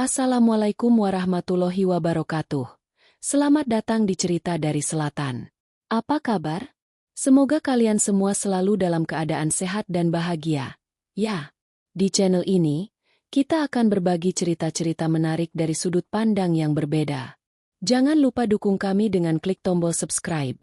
Assalamualaikum warahmatullahi wabarakatuh. Selamat datang di Cerita dari Selatan. Apa kabar? Semoga kalian semua selalu dalam keadaan sehat dan bahagia. Ya, di channel ini, kita akan berbagi cerita-cerita menarik dari sudut pandang yang berbeda. Jangan lupa dukung kami dengan klik tombol subscribe,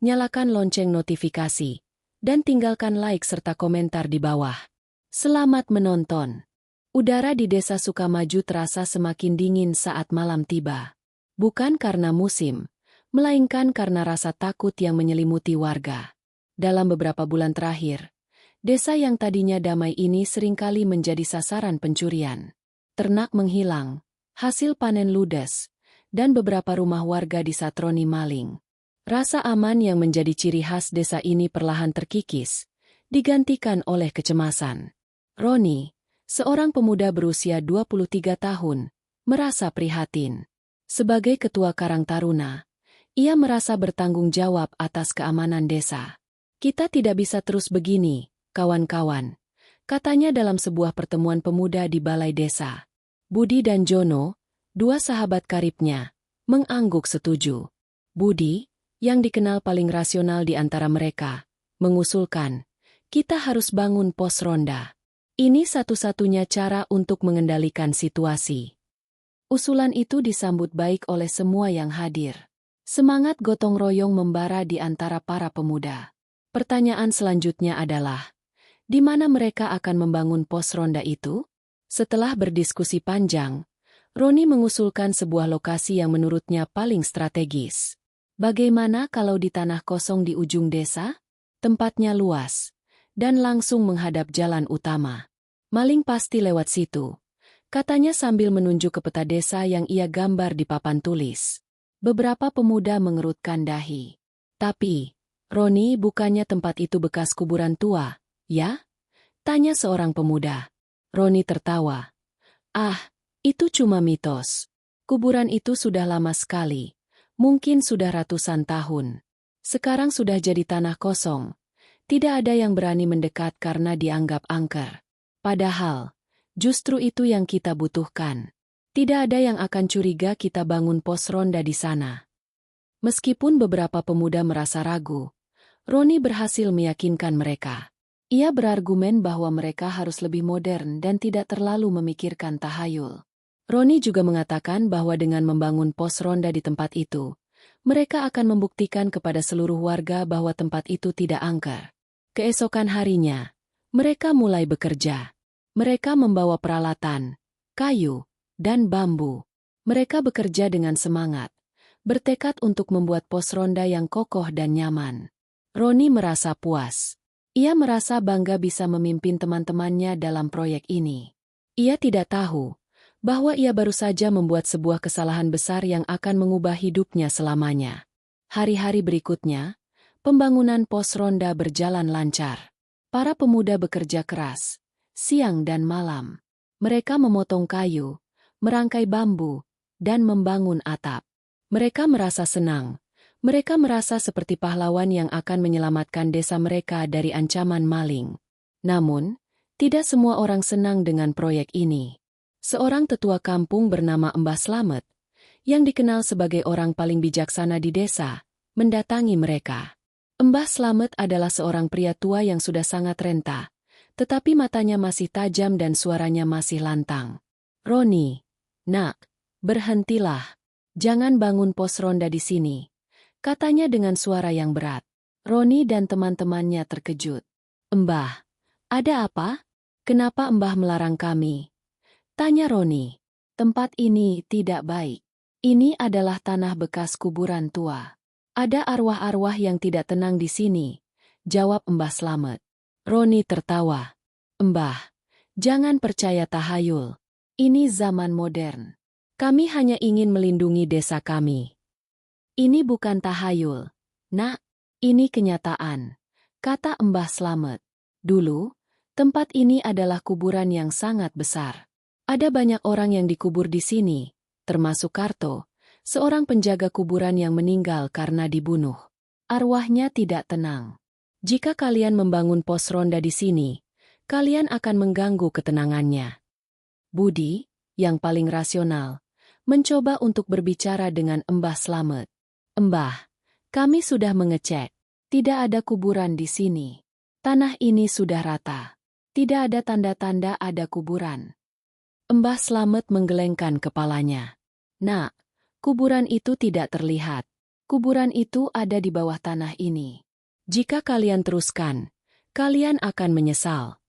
nyalakan lonceng notifikasi, dan tinggalkan like serta komentar di bawah. Selamat menonton. Udara di Desa Sukamaju terasa semakin dingin saat malam tiba. Bukan karena musim, melainkan karena rasa takut yang menyelimuti warga. Dalam beberapa bulan terakhir, desa yang tadinya damai ini seringkali menjadi sasaran pencurian. Ternak menghilang, hasil panen ludes, dan beberapa rumah warga disatroni maling. Rasa aman yang menjadi ciri khas desa ini perlahan terkikis, digantikan oleh kecemasan. Roni, seorang pemuda berusia 23 tahun, merasa prihatin. Sebagai ketua Karang Taruna, ia merasa bertanggung jawab atas keamanan desa. Kita tidak bisa terus begini, kawan-kawan, katanya dalam sebuah pertemuan pemuda di balai desa. Budi dan Jono, dua sahabat karibnya, mengangguk setuju. Budi, yang dikenal paling rasional di antara mereka, mengusulkan, kita harus bangun pos ronda. Ini satu-satunya cara untuk mengendalikan situasi. Usulan itu disambut baik oleh semua yang hadir. Semangat gotong royong membara di antara para pemuda. Pertanyaan selanjutnya adalah, di mana mereka akan membangun pos ronda itu? Setelah berdiskusi panjang, Roni mengusulkan sebuah lokasi yang menurutnya paling strategis. Bagaimana kalau di tanah kosong di ujung desa? Tempatnya luas, dan langsung menghadap jalan utama. Maling pasti lewat situ, katanya sambil menunjuk ke peta desa yang ia gambar di papan tulis. Beberapa pemuda mengerutkan dahi. Tapi, Roni, bukannya tempat itu bekas kuburan tua, ya? Tanya seorang pemuda. Roni tertawa. Ah, itu cuma mitos. Kuburan itu sudah lama sekali, mungkin sudah ratusan tahun. Sekarang sudah jadi tanah kosong. Tidak ada yang berani mendekat karena dianggap angker. Padahal, justru itu yang kita butuhkan. Tidak ada yang akan curiga kita bangun pos ronda di sana. Meskipun beberapa pemuda merasa ragu, Roni berhasil meyakinkan mereka. Ia berargumen bahwa mereka harus lebih modern dan tidak terlalu memikirkan tahayul. Roni juga mengatakan bahwa dengan membangun pos ronda di tempat itu, mereka akan membuktikan kepada seluruh warga bahwa tempat itu tidak angker. Keesokan harinya, mereka mulai bekerja. Mereka membawa peralatan, kayu, dan bambu. Mereka bekerja dengan semangat, bertekad untuk membuat pos ronda yang kokoh dan nyaman. Roni merasa puas. Ia merasa bangga bisa memimpin teman-temannya dalam proyek ini. Ia tidak tahu bahwa ia baru saja membuat sebuah kesalahan besar yang akan mengubah hidupnya selamanya. Hari-hari berikutnya, pembangunan pos ronda berjalan lancar. Para pemuda bekerja keras, siang dan malam. Mereka memotong kayu, merangkai bambu, dan membangun atap. Mereka merasa senang. Mereka merasa seperti pahlawan yang akan menyelamatkan desa mereka dari ancaman maling. Namun, tidak semua orang senang dengan proyek ini. Seorang tetua kampung bernama Mbah Slamet, yang dikenal sebagai orang paling bijaksana di desa, mendatangi mereka. Mbah Slamet adalah seorang pria tua yang sudah sangat renta, tetapi matanya masih tajam dan suaranya masih lantang. Roni, nak, berhentilah. Jangan bangun pos ronda di sini, katanya dengan suara yang berat. Roni dan teman-temannya terkejut. Mbah, ada apa? Kenapa Mbah melarang kami? Tanya Roni. Tempat ini tidak baik. Ini adalah tanah bekas kuburan tua. Ada arwah-arwah yang tidak tenang di sini, jawab Mbah Slamet. Roni tertawa. Mbah, jangan percaya tahayul. Ini zaman modern. Kami hanya ingin melindungi desa kami. Ini bukan tahayul, nak, ini kenyataan, kata Mbah Slamet. Dulu, tempat ini adalah kuburan yang sangat besar. Ada banyak orang yang dikubur di sini, termasuk Karto, seorang penjaga kuburan yang meninggal karena dibunuh. Arwahnya tidak tenang. Jika kalian membangun pos ronda di sini, kalian akan mengganggu ketenangannya. Budi, yang paling rasional, mencoba untuk berbicara dengan Mbah Slamet. "Mbah, kami sudah mengecek. Tidak ada kuburan di sini. Tanah ini sudah rata. Tidak ada tanda-tanda ada kuburan." Mbah Slamet menggelengkan kepalanya. "Nak, kuburan itu tidak terlihat. Kuburan itu ada di bawah tanah ini. Jika kalian teruskan, kalian akan menyesal."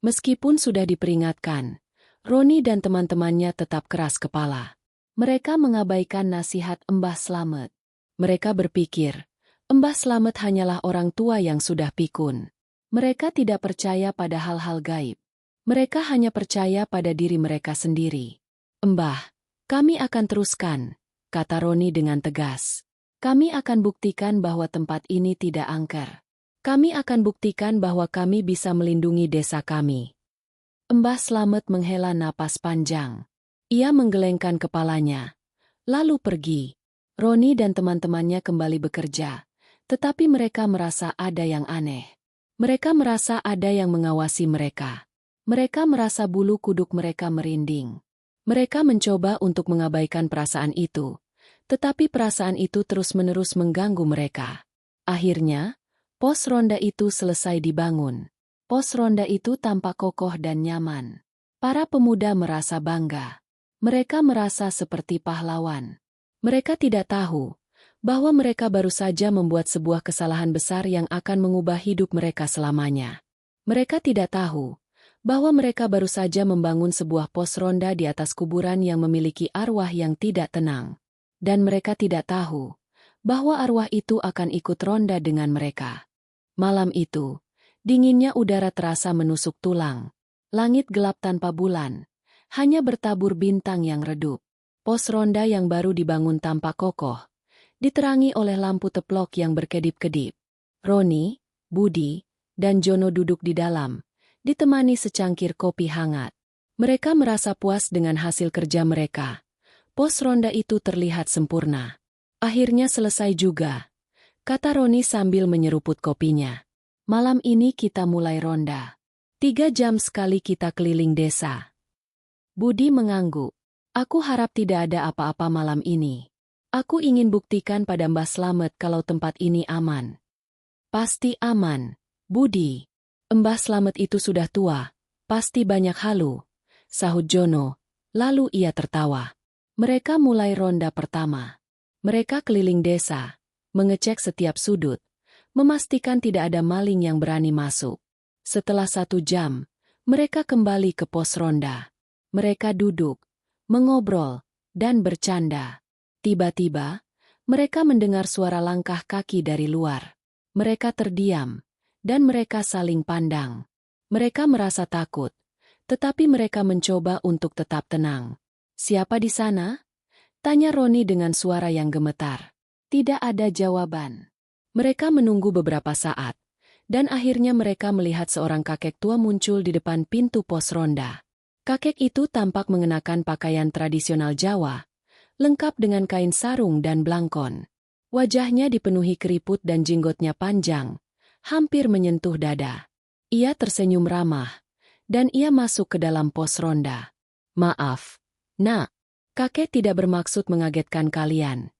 Meskipun sudah diperingatkan, Roni dan teman-temannya tetap keras kepala. Mereka mengabaikan nasihat Mbah Slamet. Mereka berpikir, Mbah Slamet hanyalah orang tua yang sudah pikun. Mereka tidak percaya pada hal-hal gaib. Mereka hanya percaya pada diri mereka sendiri. "Mbah, kami akan teruskan," kata Roni dengan tegas. "Kami akan buktikan bahwa tempat ini tidak angker. Kami akan buktikan bahwa kami bisa melindungi desa kami." Mbah Slamet menghela napas panjang. Ia menggelengkan kepalanya, lalu pergi. Roni dan teman-temannya kembali bekerja, tetapi mereka merasa ada yang aneh. Mereka merasa ada yang mengawasi mereka. Mereka merasa bulu kuduk mereka merinding. Mereka mencoba untuk mengabaikan perasaan itu, tetapi perasaan itu terus-menerus mengganggu mereka. Akhirnya, pos ronda itu selesai dibangun. Pos ronda itu tampak kokoh dan nyaman. Para pemuda merasa bangga. Mereka merasa seperti pahlawan. Mereka tidak tahu bahwa mereka baru saja membuat sebuah kesalahan besar yang akan mengubah hidup mereka selamanya. Mereka tidak tahu bahwa mereka baru saja membangun sebuah pos ronda di atas kuburan yang memiliki arwah yang tidak tenang. Dan mereka tidak tahu bahwa arwah itu akan ikut ronda dengan mereka. Malam itu, dinginnya udara terasa menusuk tulang. Langit gelap tanpa bulan, hanya bertabur bintang yang redup. Pos ronda yang baru dibangun tampak kokoh, diterangi oleh lampu teplok yang berkedip-kedip. Roni, Budi, dan Jono duduk di dalam, ditemani secangkir kopi hangat. Mereka merasa puas dengan hasil kerja mereka. Pos ronda itu terlihat sempurna. "Akhirnya selesai juga," kata Roni sambil menyeruput kopinya. "Malam ini kita mulai ronda. 3 jam sekali kita keliling desa." Budi mengangguk. "Aku harap tidak ada apa-apa malam ini. Aku ingin buktikan pada Mbah Slamet kalau tempat ini aman." "Pasti aman, Budi. Mbah Slamet itu sudah tua, pasti banyak halu," sahut Jono, lalu ia tertawa. Mereka mulai ronda pertama. Mereka keliling desa, mengecek setiap sudut, memastikan tidak ada maling yang berani masuk. Setelah 1 jam, mereka kembali ke pos ronda. Mereka duduk, mengobrol, dan bercanda. Tiba-tiba, mereka mendengar suara langkah kaki dari luar. Mereka terdiam, dan mereka saling pandang. Mereka merasa takut, tetapi mereka mencoba untuk tetap tenang. "Siapa di sana?" tanya Roni dengan suara yang gemetar. Tidak ada jawaban. Mereka menunggu beberapa saat, dan akhirnya mereka melihat seorang kakek tua muncul di depan pintu pos ronda. Kakek itu tampak mengenakan pakaian tradisional Jawa, lengkap dengan kain sarung dan blangkon. Wajahnya dipenuhi keriput dan jenggotnya panjang, hampir menyentuh dada. Ia tersenyum ramah, dan ia masuk ke dalam pos ronda. "Maaf, Nak, kakek tidak bermaksud mengagetkan kalian,"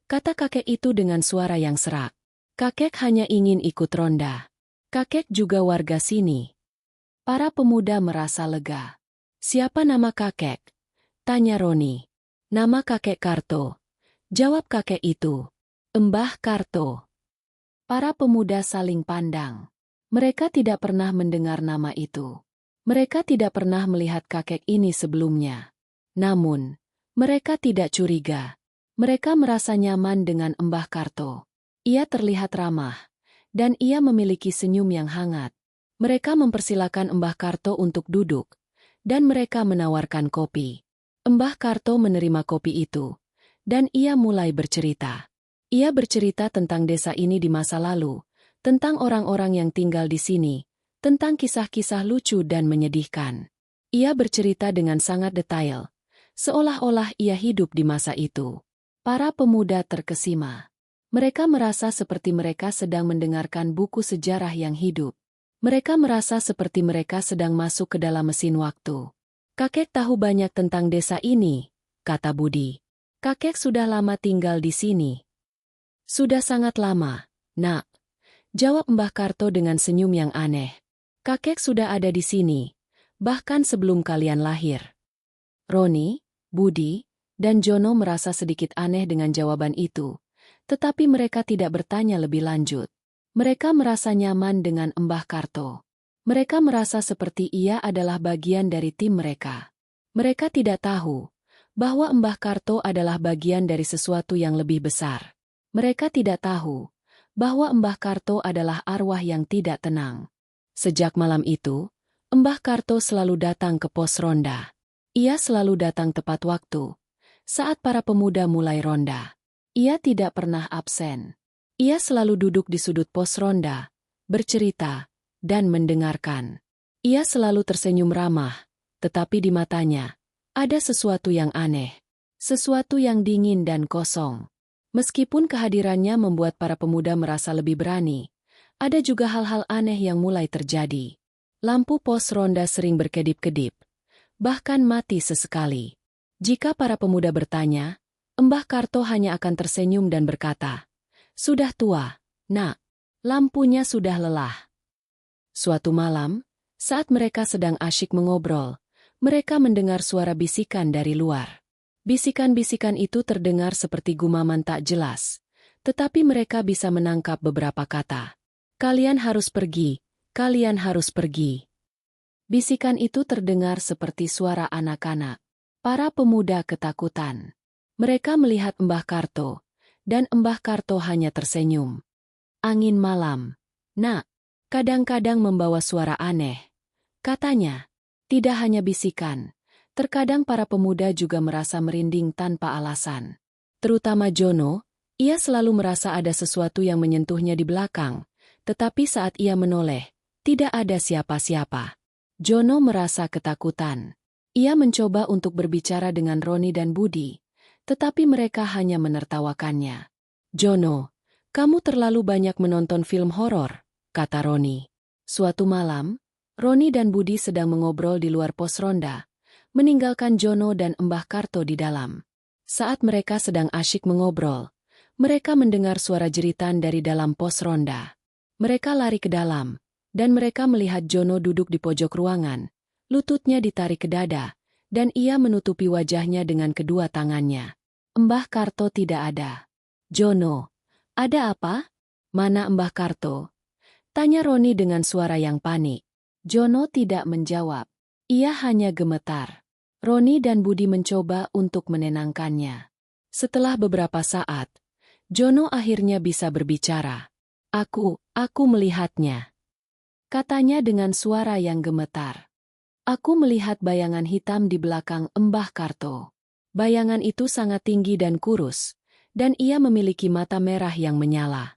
kata kakek itu dengan suara yang serak. "Kakek hanya ingin ikut ronda. Kakek juga warga sini." Para pemuda merasa lega. "Siapa nama kakek?" tanya Roni. "Nama kakek Karto," jawab kakek itu. "Mbah Karto." Para pemuda saling pandang. Mereka tidak pernah mendengar nama itu. Mereka tidak pernah melihat kakek ini sebelumnya. Namun, mereka tidak curiga. Mereka merasa nyaman dengan Mbah Karto. Ia terlihat ramah, dan ia memiliki senyum yang hangat. Mereka mempersilakan Mbah Karto untuk duduk, dan mereka menawarkan kopi. Mbah Karto menerima kopi itu, dan ia mulai bercerita. Ia bercerita tentang desa ini di masa lalu, tentang orang-orang yang tinggal di sini, tentang kisah-kisah lucu dan menyedihkan. Ia bercerita dengan sangat detail, seolah-olah ia hidup di masa itu. Para pemuda terkesima. Mereka merasa seperti mereka sedang mendengarkan buku sejarah yang hidup. Mereka merasa seperti mereka sedang masuk ke dalam mesin waktu. Kakek tahu banyak tentang desa ini, kata Budi. Kakek sudah lama tinggal di sini. Sudah sangat lama, nak, jawab Mbah Karto dengan senyum yang aneh. Kakek sudah ada di sini, bahkan sebelum kalian lahir. Roni, Budi, dan Jono merasa sedikit aneh dengan jawaban itu, tetapi mereka tidak bertanya lebih lanjut. Mereka merasa nyaman dengan Mbah Karto. Mereka merasa seperti ia adalah bagian dari tim mereka. Mereka tidak tahu bahwa Mbah Karto adalah bagian dari sesuatu yang lebih besar. Mereka tidak tahu bahwa Mbah Karto adalah arwah yang tidak tenang. Sejak malam itu, Mbah Karto selalu datang ke pos ronda. Ia selalu datang tepat waktu, saat para pemuda mulai ronda. Ia tidak pernah absen. Ia selalu duduk di sudut pos ronda, bercerita, dan mendengarkan. Ia selalu tersenyum ramah, tetapi di matanya ada sesuatu yang aneh, sesuatu yang dingin dan kosong. Meskipun kehadirannya membuat para pemuda merasa lebih berani, ada juga hal-hal aneh yang mulai terjadi. Lampu pos ronda sering berkedip-kedip, bahkan mati sesekali. Jika para pemuda bertanya, Mbah Karto hanya akan tersenyum dan berkata, "Sudah tua, nak, lampunya sudah lelah." Suatu malam, saat mereka sedang asyik mengobrol, mereka mendengar suara bisikan dari luar. Bisikan-bisikan itu terdengar seperti gumaman tak jelas, tetapi mereka bisa menangkap beberapa kata. "Kalian harus pergi, kalian harus pergi." Bisikan itu terdengar seperti suara anak-anak. Para pemuda ketakutan. Mereka melihat Mbah Karto, dan Mbah Karto hanya tersenyum. "Angin malam, nak, kadang-kadang membawa suara aneh," katanya. Tidak hanya bisikan, terkadang para pemuda juga merasa merinding tanpa alasan. Terutama Jono, ia selalu merasa ada sesuatu yang menyentuhnya di belakang, tetapi saat ia menoleh, tidak ada siapa-siapa. Jono merasa ketakutan. Ia mencoba untuk berbicara dengan Roni dan Budi, tetapi mereka hanya menertawakannya. "Jono, kamu terlalu banyak menonton film horor," kata Roni. Suatu malam, Roni dan Budi sedang mengobrol di luar pos ronda, meninggalkan Jono dan Mbah Karto di dalam. Saat mereka sedang asyik mengobrol, mereka mendengar suara jeritan dari dalam pos ronda. Mereka lari ke dalam, dan mereka melihat Jono duduk di pojok ruangan, lututnya ditarik ke dada, dan ia menutupi wajahnya dengan kedua tangannya. Mbah Karto tidak ada. "Jono, ada apa? Mana Mbah Karto?" tanya Roni dengan suara yang panik. Jono tidak menjawab. Ia hanya gemetar. Roni dan Budi mencoba untuk menenangkannya. Setelah beberapa saat, Jono akhirnya bisa berbicara. Aku melihatnya," katanya dengan suara yang gemetar. "Aku melihat bayangan hitam di belakang Mbah Karto. Bayangan itu sangat tinggi dan kurus, dan ia memiliki mata merah yang menyala."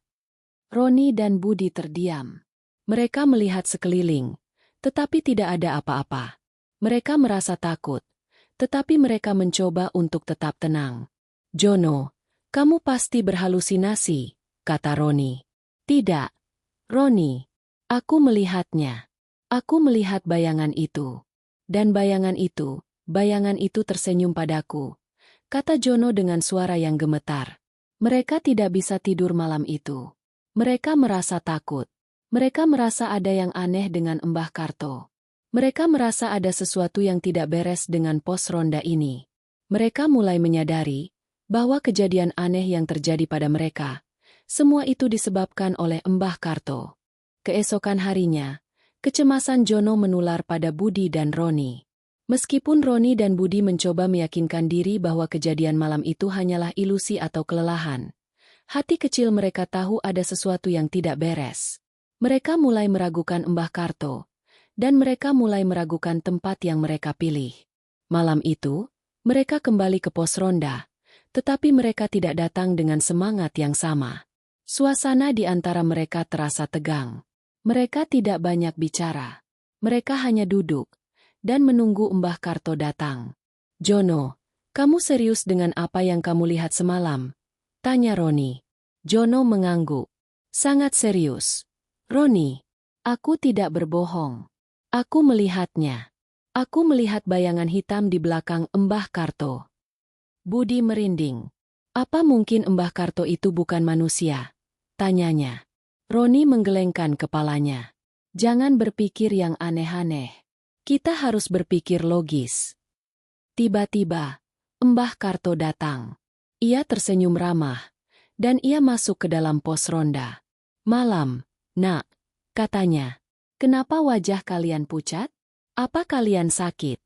Roni dan Budi terdiam. Mereka melihat sekeliling, tetapi tidak ada apa-apa. Mereka merasa takut, tetapi mereka mencoba untuk tetap tenang. "Jono, kamu pasti berhalusinasi," kata Roni. "Tidak, Roni. Aku melihatnya. Aku melihat bayangan itu. Dan bayangan itu tersenyum padaku," kata Jono dengan suara yang gemetar. Mereka tidak bisa tidur malam itu. Mereka merasa takut. Mereka merasa ada yang aneh dengan Mbah Karto. Mereka merasa ada sesuatu yang tidak beres dengan pos ronda ini. Mereka mulai menyadari bahwa kejadian aneh yang terjadi pada mereka, semua itu disebabkan oleh Mbah Karto. Keesokan harinya, kecemasan Jono menular pada Budi dan Roni. Meskipun Roni dan Budi mencoba meyakinkan diri bahwa kejadian malam itu hanyalah ilusi atau kelelahan, hati kecil mereka tahu ada sesuatu yang tidak beres. Mereka mulai meragukan Mbah Karto, dan mereka mulai meragukan tempat yang mereka pilih. Malam itu, mereka kembali ke pos ronda, tetapi mereka tidak datang dengan semangat yang sama. Suasana di antara mereka terasa tegang. Mereka tidak banyak bicara. Mereka hanya duduk dan menunggu Mbah Karto datang. "Jono, kamu serius dengan apa yang kamu lihat semalam?" tanya Roni. Jono mengangguk. "Sangat serius, Roni. Aku tidak berbohong. Aku melihatnya." Aku melihat bayangan hitam di belakang Mbah Karto. Budi merinding. Apa mungkin Mbah Karto itu bukan manusia? Tanyanya. Roni menggelengkan kepalanya. Jangan berpikir yang aneh-aneh. Kita harus berpikir logis. Tiba-tiba, Mbah Karto datang. Ia tersenyum ramah, dan ia masuk ke dalam pos ronda. Malam, nak, katanya. Kenapa wajah kalian pucat? Apa kalian sakit?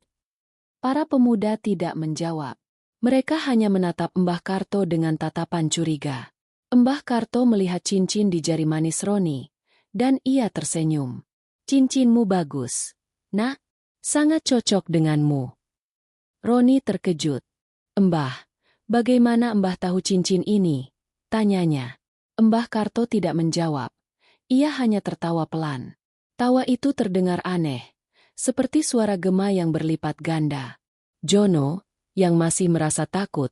Para pemuda tidak menjawab. Mereka hanya menatap Mbah Karto dengan tatapan curiga. Mbah Karto melihat cincin di jari manis Roni, dan ia tersenyum. Cincinmu bagus, nak, sangat cocok denganmu. Roni terkejut. Mbah, bagaimana Mbah tahu cincin ini? Tanyanya. Mbah Karto tidak menjawab. Ia hanya tertawa pelan. Tawa itu terdengar aneh, seperti suara gema yang berlipat ganda. Jono, yang masih merasa takut,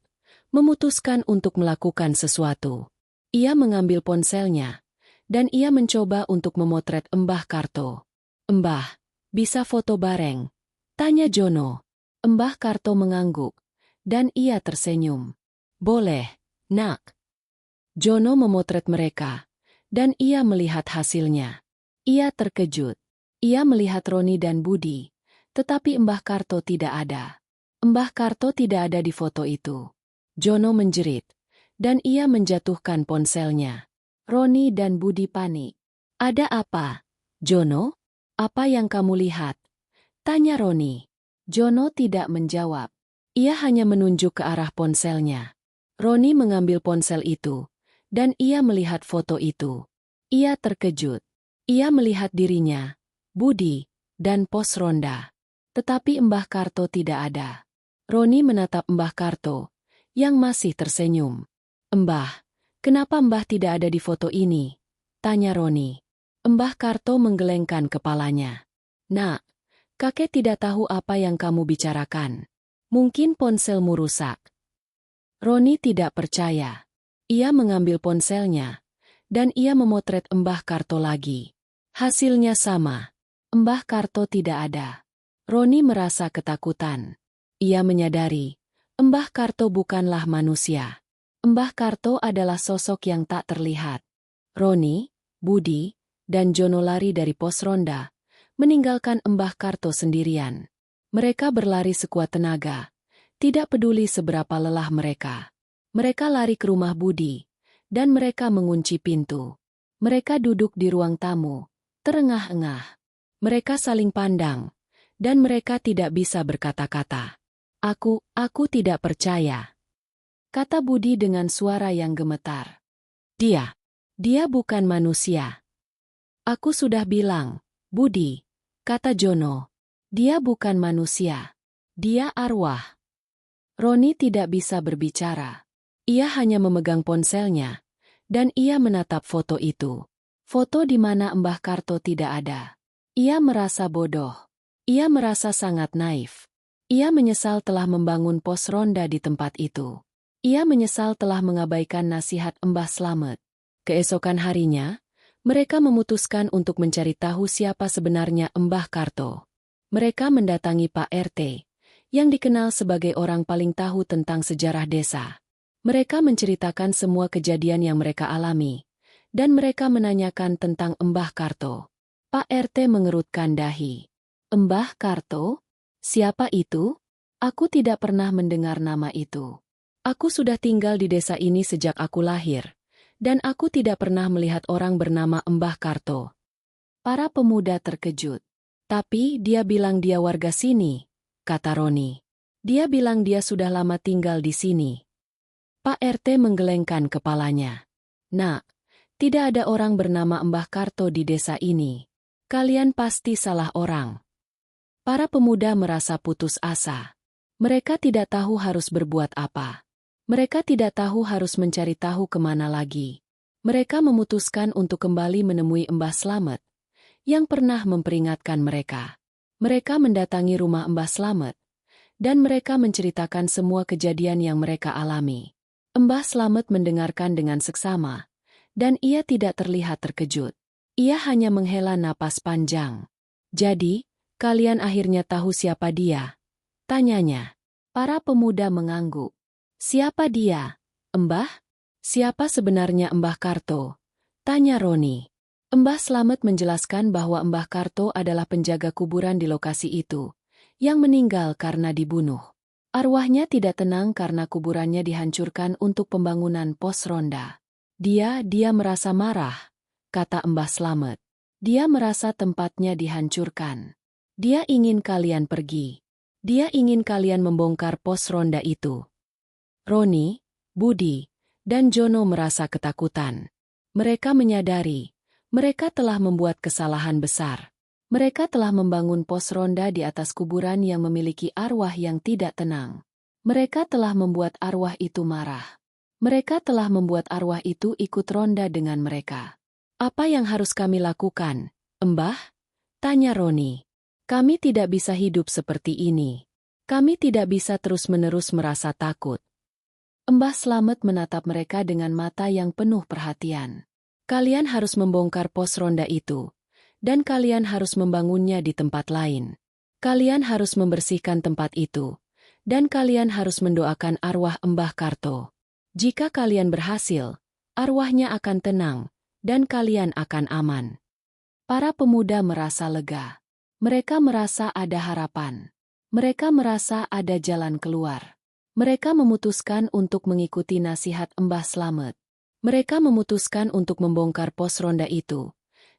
memutuskan untuk melakukan sesuatu. Ia mengambil ponselnya, dan ia mencoba untuk memotret Mbah Karto. Mbah, bisa foto bareng? Tanya Jono. Mbah Karto mengangguk, dan ia tersenyum. Boleh, nak. Jono memotret mereka, dan ia melihat hasilnya. Ia terkejut. Ia melihat Roni dan Budi, tetapi Mbah Karto tidak ada. Mbah Karto tidak ada di foto itu. Jono menjerit, dan ia menjatuhkan ponselnya. Roni dan Budi panik. Ada apa? Jono? Apa yang kamu lihat? Tanya Roni. Jono tidak menjawab. Ia hanya menunjuk ke arah ponselnya. Roni mengambil ponsel itu, dan ia melihat foto itu. Ia terkejut. Ia melihat dirinya, Budi, dan pos ronda. Tetapi Mbah Karto tidak ada. Roni menatap Mbah Karto, yang masih tersenyum. Mbah, kenapa Mbah tidak ada di foto ini? Tanya Roni. Mbah Karto menggelengkan kepalanya. Nak, kakek tidak tahu apa yang kamu bicarakan. Mungkin ponselmu rusak. Roni tidak percaya. Ia mengambil ponselnya, dan ia memotret Mbah Karto lagi. Hasilnya sama. Mbah Karto tidak ada. Roni merasa ketakutan. Ia menyadari, Mbah Karto bukanlah manusia. Mbah Karto adalah sosok yang tak terlihat. Roni, Budi, dan Jono lari dari pos ronda, meninggalkan Mbah Karto sendirian. Mereka berlari sekuat tenaga, tidak peduli seberapa lelah mereka. Mereka lari ke rumah Budi, dan mereka mengunci pintu. Mereka duduk di ruang tamu, terengah-engah. Mereka saling pandang, dan mereka tidak bisa berkata-kata. Aku tidak percaya, kata Budi dengan suara yang gemetar. Dia bukan manusia. Aku sudah bilang, Budi, kata Jono. Dia bukan manusia. Dia arwah. Roni tidak bisa berbicara. Ia hanya memegang ponselnya, dan ia menatap foto itu. Foto di mana Mbah Karto tidak ada. Ia merasa bodoh. Ia merasa sangat naif. Ia menyesal telah membangun pos ronda di tempat itu. Ia menyesal telah mengabaikan nasihat Mbah Slamet. Keesokan harinya, mereka memutuskan untuk mencari tahu siapa sebenarnya Mbah Karto. Mereka mendatangi Pak RT, yang dikenal sebagai orang paling tahu tentang sejarah desa. Mereka menceritakan semua kejadian yang mereka alami, dan mereka menanyakan tentang Mbah Karto. Pak RT mengerutkan dahi. Mbah Karto? Siapa itu? Aku tidak pernah mendengar nama itu. Aku sudah tinggal di desa ini sejak aku lahir, dan aku tidak pernah melihat orang bernama Mbah Karto. Para pemuda terkejut. Tapi dia bilang dia warga sini, kata Roni. Dia bilang dia sudah lama tinggal di sini. Pak RT menggelengkan kepalanya. Nak, tidak ada orang bernama Mbah Karto di desa ini. Kalian pasti salah orang. Para pemuda merasa putus asa. Mereka tidak tahu harus berbuat apa. Mereka tidak tahu harus mencari tahu kemana lagi. Mereka memutuskan untuk kembali menemui Mbah Slamet, yang pernah memperingatkan mereka. Mereka mendatangi rumah Mbah Slamet, dan mereka menceritakan semua kejadian yang mereka alami. Mbah Slamet mendengarkan dengan seksama, dan ia tidak terlihat terkejut. Ia hanya menghela napas panjang. Jadi, Kalian akhirnya tahu siapa dia? Tanyanya. Para pemuda mengangguk. Siapa dia? Embah? Siapa sebenarnya Embah Karto? Tanya Roni. Embah Slamet menjelaskan bahwa Embah Karto adalah penjaga kuburan di lokasi itu, yang meninggal karena dibunuh. Arwahnya tidak tenang karena kuburannya dihancurkan untuk pembangunan pos ronda. Dia merasa marah, kata Embah Slamet. Dia merasa tempatnya dihancurkan. Dia ingin kalian pergi. Dia ingin kalian membongkar pos ronda itu. Roni, Budi, dan Jono merasa ketakutan. Mereka menyadari, mereka telah membuat kesalahan besar. Mereka telah membangun pos ronda di atas kuburan yang memiliki arwah yang tidak tenang. Mereka telah membuat arwah itu marah. Mereka telah membuat arwah itu ikut ronda dengan mereka. Apa yang harus kami lakukan, Embah? Tanya Roni. Kami tidak bisa hidup seperti ini. Kami tidak bisa terus-menerus merasa takut. Embah Slamet menatap mereka dengan mata yang penuh perhatian. Kalian harus membongkar pos ronda itu. Dan kalian harus membangunnya di tempat lain. Kalian harus membersihkan tempat itu. Dan kalian harus mendoakan arwah Embah Karto. Jika kalian berhasil, arwahnya akan tenang, dan kalian akan aman. Para pemuda merasa lega. Mereka merasa ada harapan. Mereka merasa ada jalan keluar. Mereka memutuskan untuk mengikuti nasihat Embah Slamet. Mereka memutuskan untuk membongkar pos ronda itu.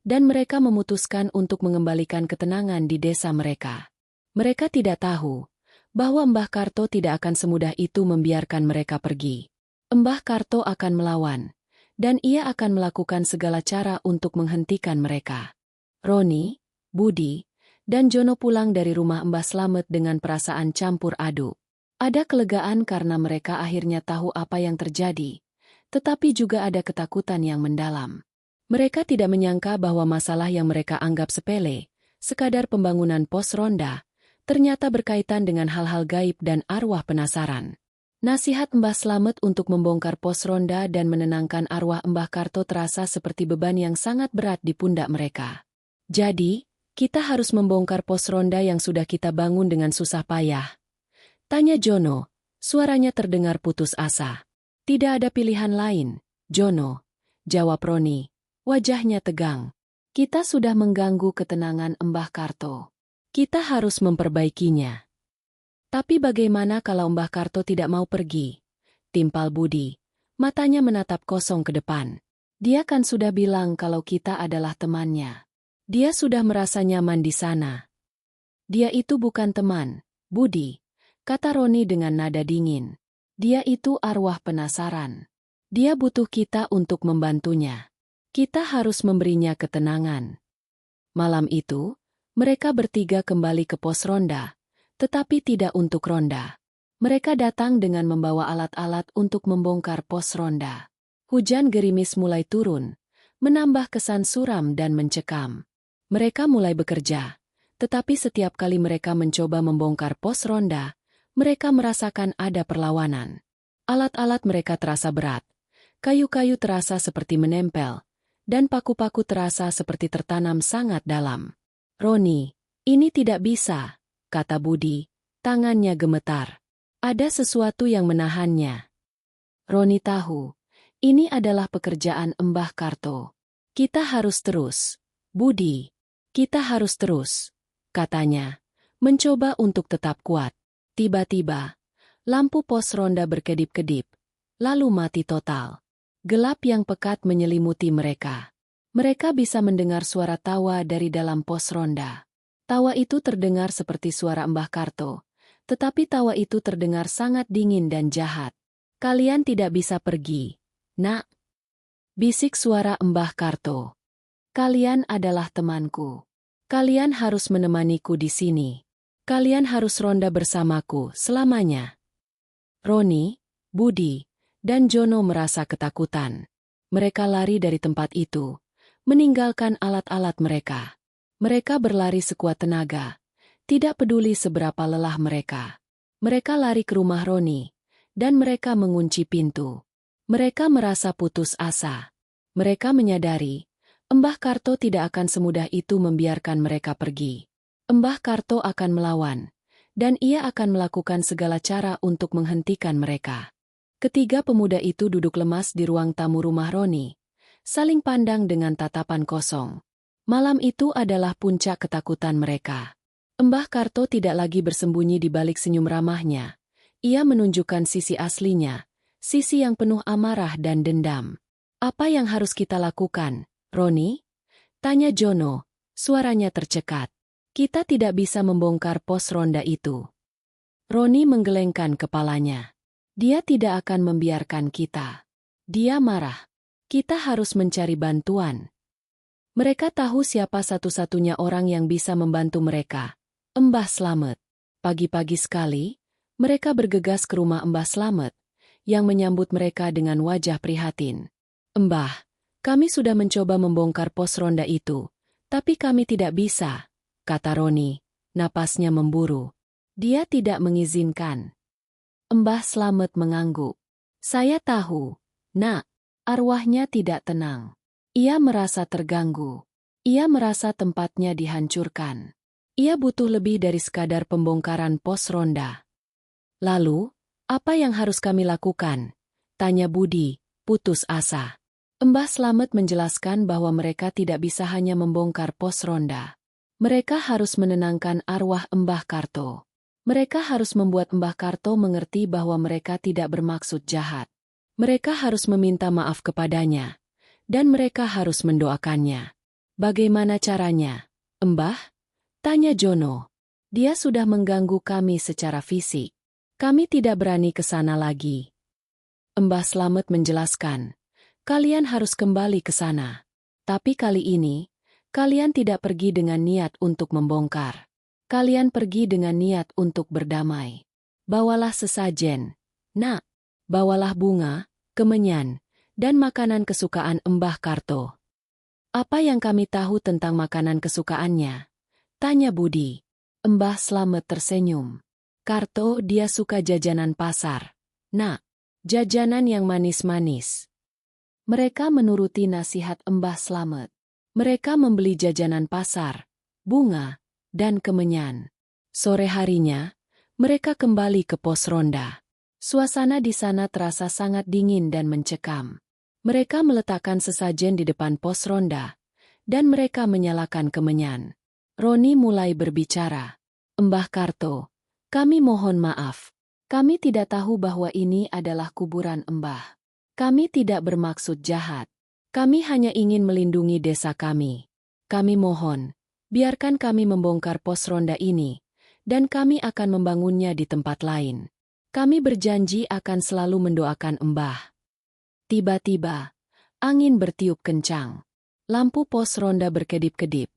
Dan mereka memutuskan untuk mengembalikan ketenangan di desa mereka. Mereka tidak tahu bahwa Embah Karto tidak akan semudah itu membiarkan mereka pergi. Embah Karto akan melawan, dan ia akan melakukan segala cara untuk menghentikan mereka. Roni, Budi, dan Jono pulang dari rumah Embah Slamet dengan perasaan campur aduk. Ada kelegaan karena mereka akhirnya tahu apa yang terjadi, tetapi juga ada ketakutan yang mendalam. Mereka tidak menyangka bahwa masalah yang mereka anggap sepele, sekadar pembangunan pos ronda, ternyata berkaitan dengan hal-hal gaib dan arwah penasaran. Nasihat Mbah Slamet untuk membongkar pos ronda dan menenangkan arwah Mbah Karto terasa seperti beban yang sangat berat di pundak mereka. Jadi, kita harus membongkar pos ronda yang sudah kita bangun dengan susah payah. Tanya Jono, suaranya terdengar putus asa. Tidak ada pilihan lain, Jono. Jawab Roni, wajahnya tegang. Kita sudah mengganggu ketenangan Mbah Karto. Kita harus memperbaikinya. Tapi bagaimana kalau Mbah Karto tidak mau pergi? Timpal Budi. Matanya menatap kosong ke depan. Dia kan sudah bilang kalau kita adalah temannya. Dia sudah merasa nyaman di sana. Dia itu bukan teman, Budi, kata Roni dengan nada dingin. Dia itu arwah penasaran. Dia butuh kita untuk membantunya. Kita harus memberinya ketenangan. Malam itu, mereka bertiga kembali ke pos ronda, tetapi tidak untuk ronda. Mereka datang dengan membawa alat-alat untuk membongkar pos ronda. Hujan gerimis mulai turun, menambah kesan suram dan mencekam. Mereka mulai bekerja, tetapi setiap kali mereka mencoba membongkar pos ronda, mereka merasakan ada perlawanan. Alat-alat mereka terasa berat, kayu-kayu terasa seperti menempel, dan paku-paku terasa seperti tertanam sangat dalam. Roni, ini tidak bisa, kata Budi, tangannya gemetar. Ada sesuatu yang menahannya. Roni tahu, ini adalah pekerjaan Mbah Karto. Kita harus terus, Budi. Kita harus terus, katanya, mencoba untuk tetap kuat. Tiba-tiba, lampu pos ronda berkedip-kedip, lalu mati total. Gelap yang pekat menyelimuti mereka. Mereka bisa mendengar suara tawa dari dalam pos ronda. Tawa itu terdengar seperti suara Mbah Karto, tetapi tawa itu terdengar sangat dingin dan jahat. Kalian tidak bisa pergi, Nak. Bisik suara Mbah Karto. Kalian adalah temanku. Kalian harus menemaniku di sini. Kalian harus ronda bersamaku selamanya. Roni, Budi, dan Jono merasa ketakutan. Mereka lari dari tempat itu, meninggalkan alat-alat mereka. Mereka berlari sekuat tenaga, tidak peduli seberapa lelah mereka. Mereka lari ke rumah Roni, dan mereka mengunci pintu. Mereka merasa putus asa. Mereka menyadari, Mbah Karto tidak akan semudah itu membiarkan mereka pergi. Mbah Karto akan melawan, dan ia akan melakukan segala cara untuk menghentikan mereka. Ketiga pemuda itu duduk lemas di ruang tamu rumah Roni, saling pandang dengan tatapan kosong. Malam itu adalah puncak ketakutan mereka. Mbah Karto tidak lagi bersembunyi di balik senyum ramahnya. Ia menunjukkan sisi aslinya, sisi yang penuh amarah dan dendam. "Apa yang harus kita lakukan, Roni?" tanya Jono, suaranya tercekat. "Kita tidak bisa membongkar pos ronda itu." Roni menggelengkan kepalanya. "Dia tidak akan membiarkan kita." Dia marah. "Kita harus mencari bantuan." Mereka tahu siapa satu-satunya orang yang bisa membantu mereka. Mbah Slamet. Pagi-pagi sekali, mereka bergegas ke rumah Mbah Slamet, yang menyambut mereka dengan wajah prihatin. "Mbah, kami sudah mencoba membongkar pos ronda itu, tapi kami tidak bisa," kata Roni, napasnya memburu. "Dia tidak mengizinkan." Mbah Slamet mengangguk. "Saya tahu, Nak, arwahnya tidak tenang. Ia merasa terganggu. Ia merasa tempatnya dihancurkan. Ia butuh lebih dari sekadar pembongkaran pos ronda." "Lalu, apa yang harus kami lakukan?" tanya Budi, putus asa. Mbah Slamet menjelaskan bahwa mereka tidak bisa hanya membongkar pos ronda. Mereka harus menenangkan arwah Mbah Karto. Mereka harus membuat Mbah Karto mengerti bahwa mereka tidak bermaksud jahat. Mereka harus meminta maaf kepadanya. Dan mereka harus mendoakannya. "Bagaimana caranya, Mbah?" tanya Jono. "Dia sudah mengganggu kami secara fisik. Kami tidak berani ke sana lagi." Mbah Slamet menjelaskan, "Kalian harus kembali ke sana. Tapi kali ini, kalian tidak pergi dengan niat untuk membongkar. Kalian pergi dengan niat untuk berdamai. Bawalah sesajen, Nak. Bawalah bunga, kemenyan, dan makanan kesukaan Mbah Karto." "Apa yang kami tahu tentang makanan kesukaannya?" tanya Budi. Mbah Slamet tersenyum. "Karto, dia suka jajanan pasar. Nak, jajanan yang manis-manis." Mereka menuruti nasihat Mbah Slamet. Mereka membeli jajanan pasar, bunga, dan kemenyan. Sore harinya, mereka kembali ke pos ronda. Suasana di sana terasa sangat dingin dan mencekam. Mereka meletakkan sesajen di depan pos ronda, dan mereka menyalakan kemenyan. Roni mulai berbicara. "Mbah Karto, kami mohon maaf. Kami tidak tahu bahwa ini adalah kuburan Mbah. Kami tidak bermaksud jahat. Kami hanya ingin melindungi desa kami. Kami mohon, biarkan kami membongkar pos ronda ini, dan kami akan membangunnya di tempat lain. Kami berjanji akan selalu mendoakan Mbah." Tiba-tiba, angin bertiup kencang. Lampu pos ronda berkedip-kedip,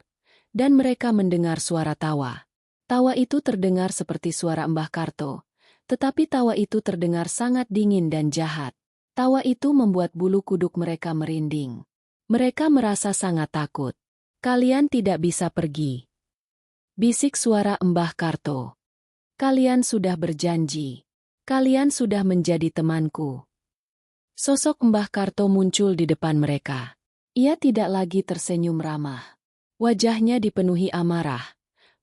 dan mereka mendengar suara tawa. Tawa itu terdengar seperti suara Mbah Karto, tetapi tawa itu terdengar sangat dingin dan jahat. Tawa itu membuat bulu kuduk mereka merinding. Mereka merasa sangat takut. "Kalian tidak bisa pergi," bisik suara Mbah Karto. "Kalian sudah berjanji. Kalian sudah menjadi temanku." Sosok Mbah Karto muncul di depan mereka. Ia tidak lagi tersenyum ramah. Wajahnya dipenuhi amarah.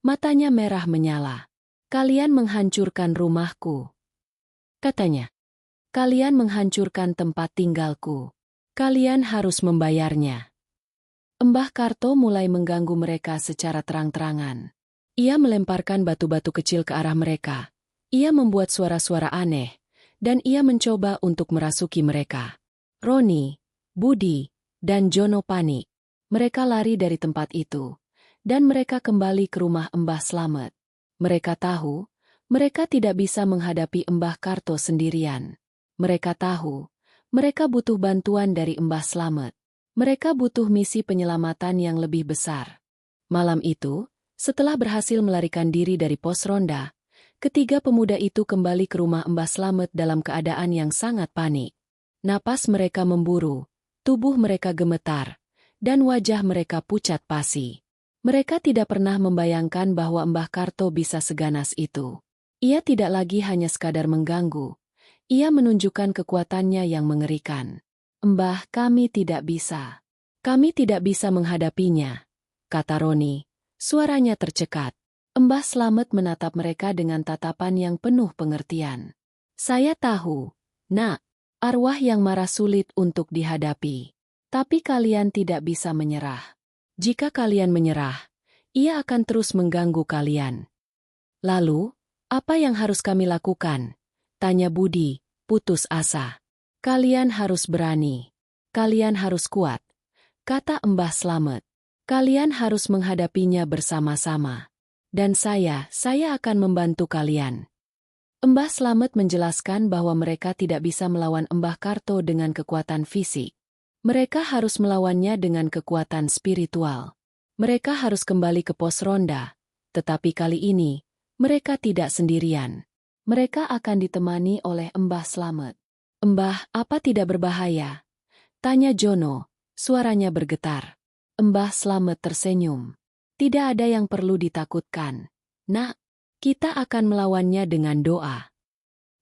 Matanya merah menyala. "Kalian menghancurkan rumahku," katanya. "Kalian menghancurkan tempat tinggalku. Kalian harus membayarnya." Mbah Karto mulai mengganggu mereka secara terang-terangan. Ia melemparkan batu-batu kecil ke arah mereka. Ia membuat suara-suara aneh. Dan ia mencoba untuk merasuki mereka. Roni, Budi, dan Jono panik. Mereka lari dari tempat itu. Dan mereka kembali ke rumah Mbah Slamet. Mereka tahu, mereka tidak bisa menghadapi Mbah Karto sendirian. Mereka tahu, mereka butuh bantuan dari Mbah Slamet. Mereka butuh misi penyelamatan yang lebih besar. Malam itu, setelah berhasil melarikan diri dari pos ronda, ketiga pemuda itu kembali ke rumah Mbah Slamet dalam keadaan yang sangat panik. Napas mereka memburu, tubuh mereka gemetar, dan wajah mereka pucat pasi. Mereka tidak pernah membayangkan bahwa Mbah Karto bisa seganas itu. Ia tidak lagi hanya sekadar mengganggu. Ia menunjukkan kekuatannya yang mengerikan. "Mbah, kami tidak bisa. Kami tidak bisa menghadapinya," kata Roni. Suaranya tercekat. Mbah Slamet menatap mereka dengan tatapan yang penuh pengertian. Saya tahu, nak, arwah yang marah sulit untuk dihadapi. Tapi kalian tidak bisa menyerah. Jika kalian menyerah, ia akan terus mengganggu kalian. Lalu, apa yang harus kami lakukan? Tanya Budi, putus asa. Kalian harus berani. Kalian harus kuat, kata Mbah Slamet. Kalian harus menghadapinya bersama-sama. Dan saya akan membantu kalian. Mbah Slamet menjelaskan bahwa mereka tidak bisa melawan Mbah Karto dengan kekuatan fisik. Mereka harus melawannya dengan kekuatan spiritual. Mereka harus kembali ke pos ronda, tetapi kali ini, mereka tidak sendirian. Mereka akan ditemani oleh Mbah Slamet. Mbah, apa tidak berbahaya? Tanya Jono, suaranya bergetar. Mbah Slamet tersenyum. Tidak ada yang perlu ditakutkan. Nak, kita akan melawannya dengan doa.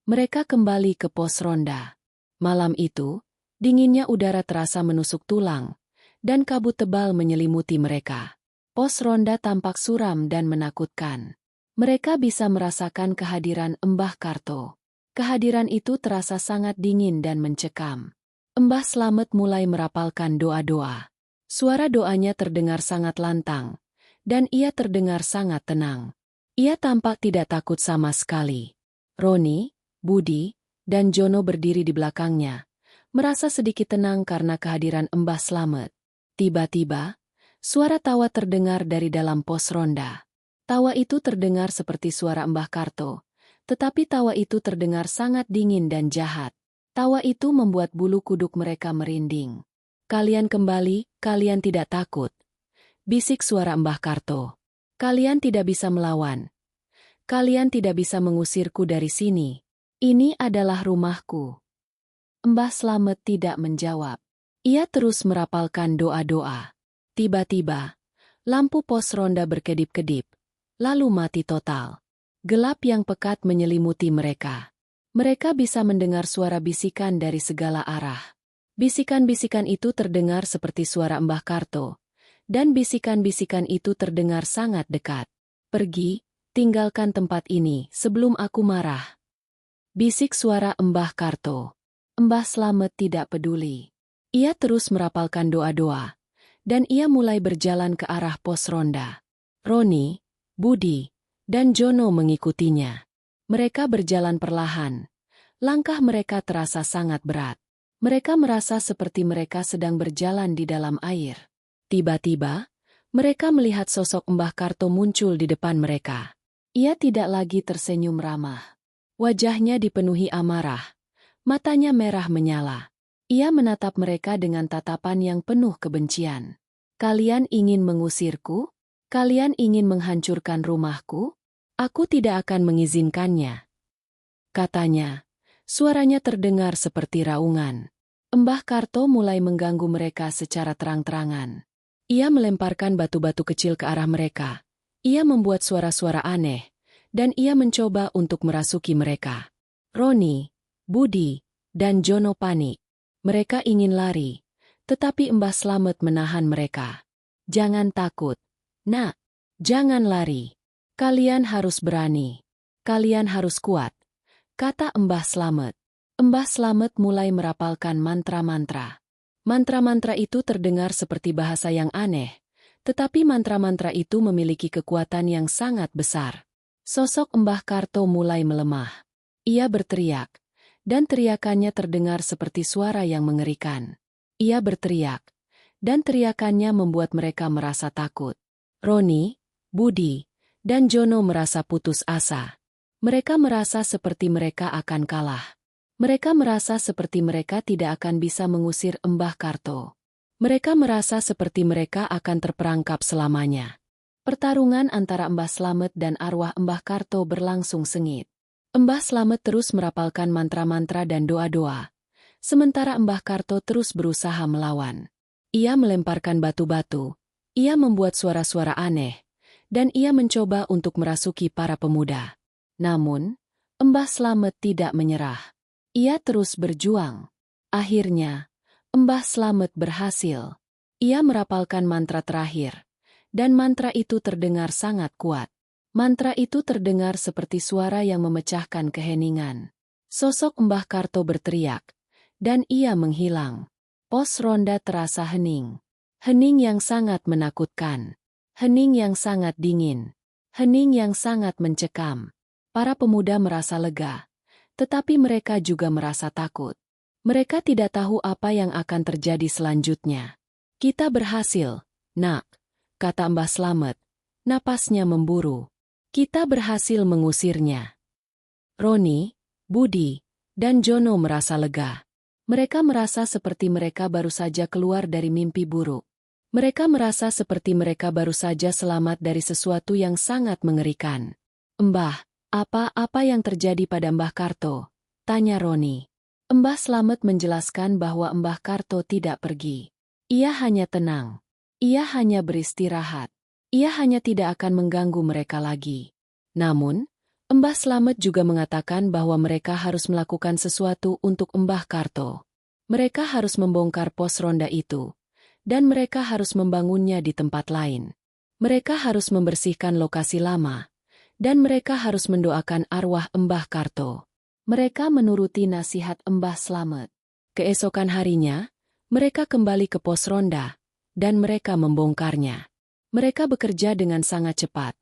Mereka kembali ke pos ronda. Malam itu, dinginnya udara terasa menusuk tulang, dan kabut tebal menyelimuti mereka. Pos ronda tampak suram dan menakutkan. Mereka bisa merasakan kehadiran Mbah Karto. Kehadiran itu terasa sangat dingin dan mencekam. Mbah Slamet mulai merapalkan doa-doa. Suara doanya terdengar sangat lantang, dan ia terdengar sangat tenang. Ia tampak tidak takut sama sekali. Roni, Budi, dan Jono berdiri di belakangnya, merasa sedikit tenang karena kehadiran Mbah Slamet. Tiba-tiba, suara tawa terdengar dari dalam pos ronda. Tawa itu terdengar seperti suara Mbah Karto, tetapi tawa itu terdengar sangat dingin dan jahat. Tawa itu membuat bulu kuduk mereka merinding. Kalian kembali, kalian tidak takut. Bisik suara Mbah Karto. Kalian tidak bisa melawan. Kalian tidak bisa mengusirku dari sini. Ini adalah rumahku. Mbah Slamet tidak menjawab. Ia terus merapalkan doa-doa. Tiba-tiba, lampu pos ronda berkedip-kedip, lalu mati total. Gelap yang pekat menyelimuti mereka. Mereka bisa mendengar suara bisikan dari segala arah. Bisikan-bisikan itu terdengar seperti suara Mbah Karto, dan bisikan-bisikan itu terdengar sangat dekat. Pergi, tinggalkan tempat ini sebelum aku marah. Bisik suara Mbah Karto. Mbah Slamet tidak peduli. Ia terus merapalkan doa-doa, dan ia mulai berjalan ke arah pos ronda. Roni, Budi, dan Jono mengikutinya. Mereka berjalan perlahan. Langkah mereka terasa sangat berat. Mereka merasa seperti mereka sedang berjalan di dalam air. Tiba-tiba, mereka melihat sosok Mbah Karto muncul di depan mereka. Ia tidak lagi tersenyum ramah. Wajahnya dipenuhi amarah. Matanya merah menyala. Ia menatap mereka dengan tatapan yang penuh kebencian. Kalian ingin mengusirku? Kalian ingin menghancurkan rumahku? Aku tidak akan mengizinkannya. Katanya, suaranya terdengar seperti raungan. Mbah Karto mulai mengganggu mereka secara terang-terangan. Ia melemparkan batu-batu kecil ke arah mereka. Ia membuat suara-suara aneh, dan ia mencoba untuk merasuki mereka. Roni, Budi, dan Jono panik. Mereka ingin lari, tetapi Mbah Slamet menahan mereka. Jangan takut, nak, jangan lari. Kalian harus berani. Kalian harus kuat, kata Mbah Slamet. Mbah Slamet mulai merapalkan mantra-mantra. Mantra-mantra itu terdengar seperti bahasa yang aneh, tetapi mantra-mantra itu memiliki kekuatan yang sangat besar. Sosok Mbah Karto mulai melemah. Ia berteriak, dan teriakannya terdengar seperti suara yang mengerikan. Ia berteriak, dan teriakannya membuat mereka merasa takut. Roni, Budi, dan Jono merasa putus asa. Mereka merasa seperti mereka akan kalah. Mereka merasa seperti mereka tidak akan bisa mengusir Mbah Karto. Mereka merasa seperti mereka akan terperangkap selamanya. Pertarungan antara Mbah Slamet dan arwah Mbah Karto berlangsung sengit. Mbah Slamet terus merapalkan mantra-mantra dan doa-doa, sementara Mbah Karto terus berusaha melawan. Ia melemparkan batu-batu, ia membuat suara-suara aneh, dan ia mencoba untuk merasuki para pemuda. Namun, Mbah Slamet tidak menyerah. Ia terus berjuang. Akhirnya, Mbah Slamet berhasil. Ia merapalkan mantra terakhir, dan mantra itu terdengar sangat kuat. Mantra itu terdengar seperti suara yang memecahkan keheningan. Sosok Mbah Karto berteriak, dan ia menghilang. Pos ronda terasa hening. Hening yang sangat menakutkan. Hening yang sangat dingin. Hening yang sangat mencekam. Para pemuda merasa lega, tetapi mereka juga merasa takut. Mereka tidak tahu apa yang akan terjadi selanjutnya. Kita berhasil, nak, kata Mbah Slamet. Napasnya memburu. Kita berhasil mengusirnya. Roni, Budi, dan Jono merasa lega. Mereka merasa seperti mereka baru saja keluar dari mimpi buruk. Mereka merasa seperti mereka baru saja selamat dari sesuatu yang sangat mengerikan. Mbah, apa yang terjadi pada Mbah Karto? Tanya Roni. Mbah Slamet menjelaskan bahwa Mbah Karto tidak pergi. Ia hanya tenang. Ia hanya beristirahat. Ia hanya tidak akan mengganggu mereka lagi. Namun, Mbah Slamet juga mengatakan bahwa mereka harus melakukan sesuatu untuk Mbah Karto. Mereka harus membongkar pos ronda itu, dan mereka harus membangunnya di tempat lain. Mereka harus membersihkan lokasi lama, dan mereka harus mendoakan arwah Mbah Karto. Mereka menuruti nasihat Mbah Slamet. Keesokan harinya, mereka kembali ke pos ronda, dan mereka membongkarnya. Mereka bekerja dengan sangat cepat,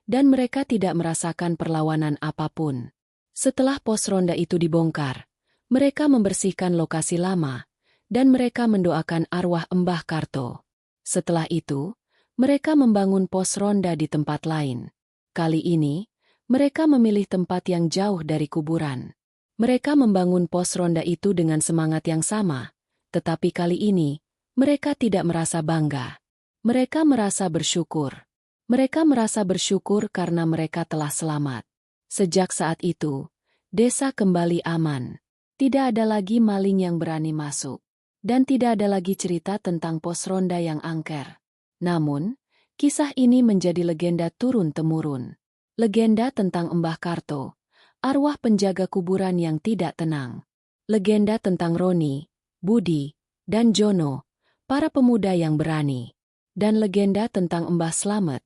dan mereka tidak merasakan perlawanan apapun. Setelah pos ronda itu dibongkar, mereka membersihkan lokasi lama, dan mereka mendoakan arwah Mbah Karto. Setelah itu, mereka membangun pos ronda di tempat lain. Kali ini, mereka memilih tempat yang jauh dari kuburan. Mereka membangun pos ronda itu dengan semangat yang sama, tetapi kali ini, mereka tidak merasa bangga. Mereka merasa bersyukur. Mereka merasa bersyukur karena mereka telah selamat. Sejak saat itu, desa kembali aman. Tidak ada lagi maling yang berani masuk. Dan tidak ada lagi cerita tentang pos ronda yang angker. Namun, kisah ini menjadi legenda turun-temurun. Legenda tentang Mbah Karto, arwah penjaga kuburan yang tidak tenang. Legenda tentang Roni, Budi, dan Jono, para pemuda yang berani. Dan legenda tentang Mbah Slamet,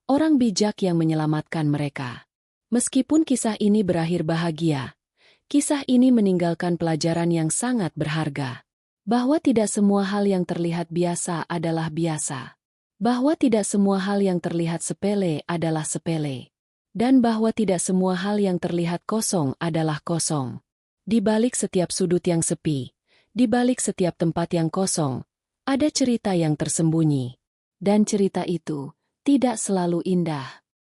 orang bijak yang menyelamatkan mereka. Meskipun kisah ini berakhir bahagia, kisah ini meninggalkan pelajaran yang sangat berharga. Bahwa tidak semua hal yang terlihat biasa adalah biasa. Bahwa tidak semua hal yang terlihat sepele adalah sepele. Dan bahwa tidak semua hal yang terlihat kosong adalah kosong. Di balik setiap sudut yang sepi, di balik setiap tempat yang kosong, ada cerita yang tersembunyi. Dan cerita itu tidak selalu indah.